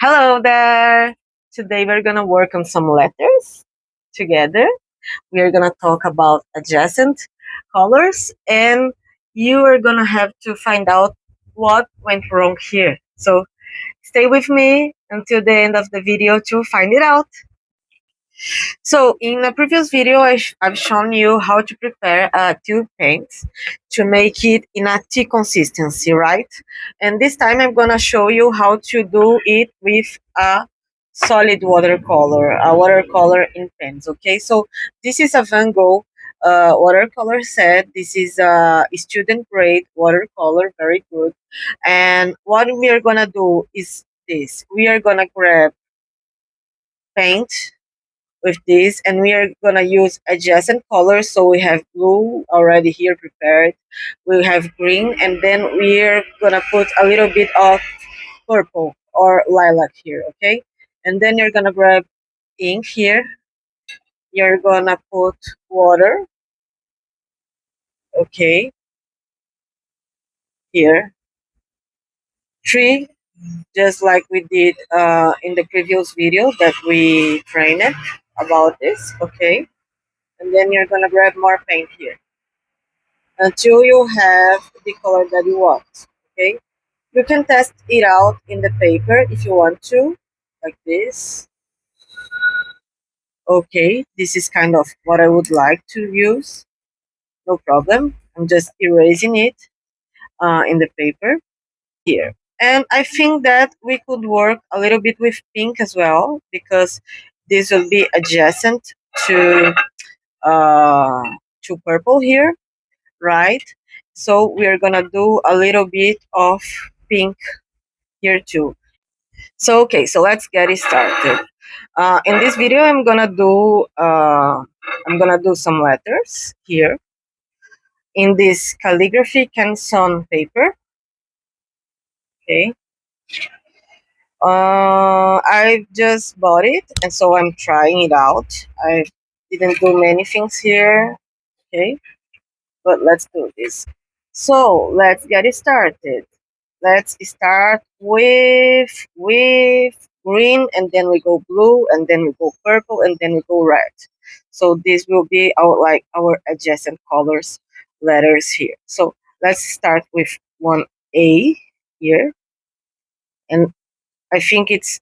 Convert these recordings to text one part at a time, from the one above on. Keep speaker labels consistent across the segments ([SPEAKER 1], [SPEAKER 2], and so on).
[SPEAKER 1] Hello there! Today we're gonna work on some letters together. We're gonna talk about adjacent colors and you are gonna have to find out what went wrong here. So stay with me until the end of the video to find it out. So in a previous video, I've shown you how to prepare tube paints to make it in a tea consistency, right? And this time I'm gonna show you how to do it with a solid watercolor, a watercolor in pens, okay? So this is a Van Gogh watercolor set. This is a student grade watercolor, very good. And what we are gonna do is this. We are gonna grab paint with this and we are gonna use adjacent colors. So we have blue already here prepared, we have green, and then we're gonna put a little bit of purple or lilac here, okay? And then you're gonna grab ink here, you're gonna put water, okay, here, three, just like we did in the previous video that we trained about this, okay? And then you're gonna grab more paint here until you have the color that you want, okay? You can test it out in the paper if you want to, like this. Okay, this is kind of what I would like to use. No problem. I'm just erasing it in the paper here. And I think that we could work a little bit with pink as well, because this will be adjacent uh, to purple here, right? So we're gonna do a little bit of pink here too. So okay, so let's get it started. In this video, I'm gonna do some letters here in this calligraphy canson paper. Okay, I just bought it, and so I'm trying it out. I didn't do many things here. Okay, but let's do this. So let's get it started. Let's start with green, and then we go blue, and then we go purple, and then we go red. So this will be our adjacent colors letters here. So let's start with one A here, and I think it's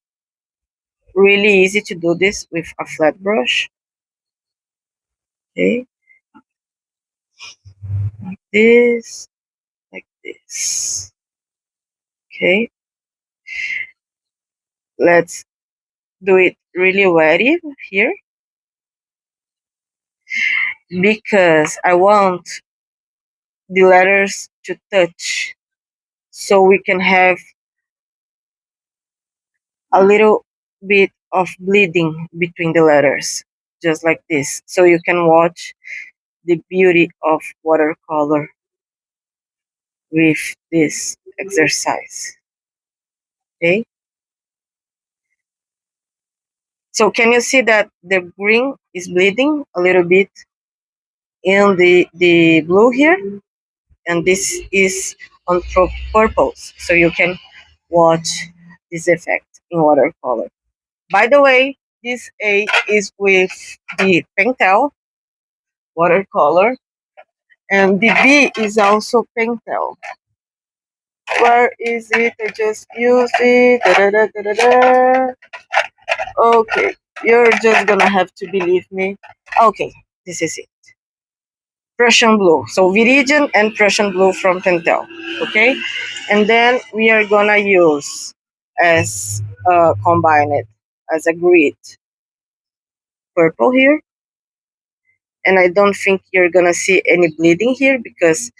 [SPEAKER 1] really easy to do this with a flat brush. Okay, this, like this. Okay, let's do it really wetty here, because I want the letters to touch, so we can have a little bit of bleeding between the letters, just like this, so you can watch the beauty of watercolor with this exercise. Okay, so can you see that the green is bleeding a little bit in the blue here, and this is on purples, so you can watch this effect in watercolor. By the way, this A is with the Pentel watercolor, and the B is also Pentel. Where is it? I just used it. Da, da, da, da, da. Okay, you're just gonna have to believe me. Okay, this is it. Prussian blue. So Viridian and Prussian blue from Pentel. Okay, and then we are gonna use as combine it as a grid purple here, and I don't think you're gonna see any bleeding here because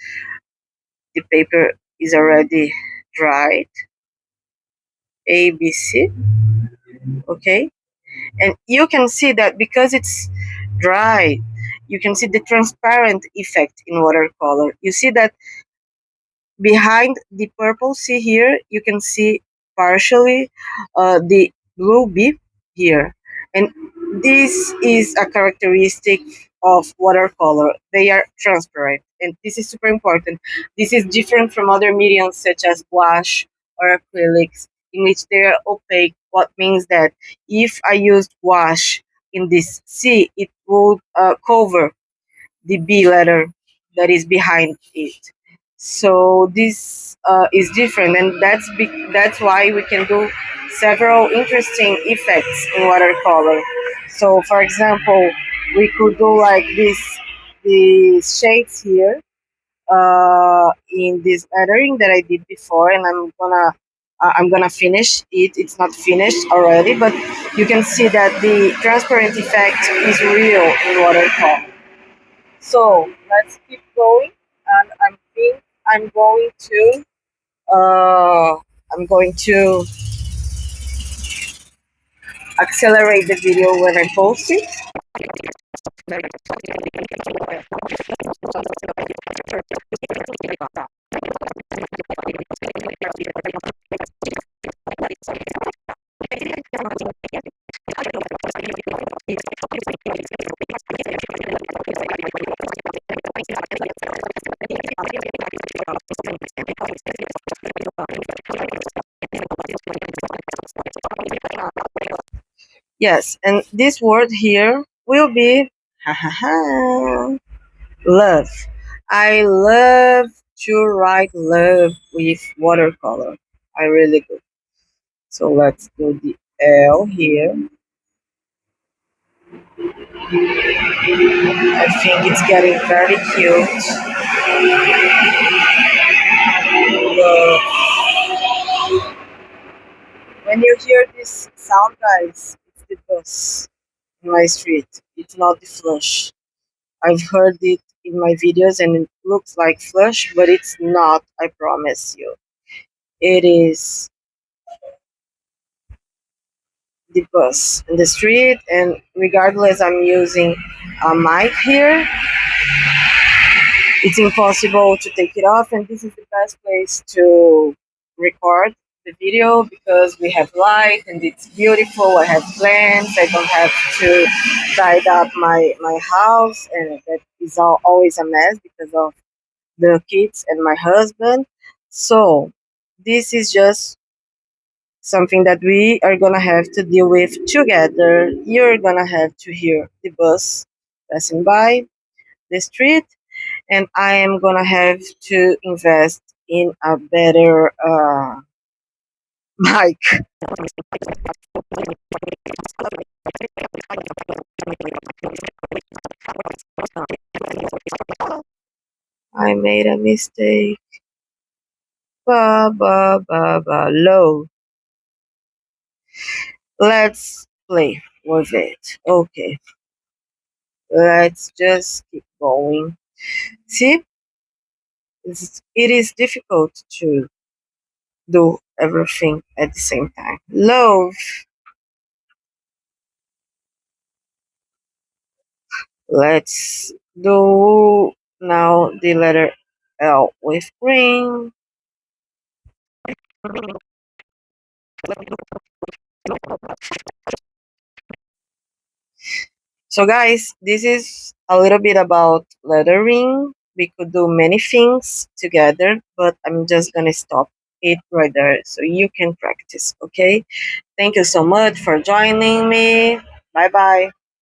[SPEAKER 1] the paper is already dried. A, B, C. Okay, and you can see that because it's dry, you can see the transparent effect in watercolor. You see that behind the purple C here, you can see partially the blue B here, and this is a characteristic of watercolor. They are transparent, and this is super important. This is different from other mediums such as gouache or acrylics, in which they are opaque, what means that if I used wash in this C, it would cover the B letter that is behind it. So this is different, and that's why we can do several interesting effects in watercolor. So, for example, we could do like this, these shades here in this lettering that I did before, and I'm gonna finish it. It's not finished already, but you can see that the transparent effect is real in watercolor. So let's keep going, and I think uh, I'm going to accelerate the video when I post it. Yes, and this word here will be love. I love to write love with watercolor. I really do. So let's do the L here. I think it's getting very cute. When you hear this sound, guys, it's the bus in my street. It's not the flush. I've heard it in my videos and it looks like flush, but it's not, I promise you. It is the bus in the street, and regardless I'm using a mic here, it's impossible to take it off, and this is the best place to record the video because we have light and it's beautiful. I have plants. I don't have to tidy up my house, and that is always a mess because of the kids and my husband. So this is just something that we are gonna have to deal with together. You're gonna have to hear the bus passing by the street, and I am gonna have to invest in a better mic. I made a mistake. Ba ba ba ba low. Let's play with it. Okay, let's just keep going. See, it is difficult to do everything at the same time. Love. Let's do now the letter L with green. So guys, this is a little bit about lettering. We could do many things together, but I'm just gonna stop it right there so you can practice, okay? Thank you so much for joining me. Bye bye.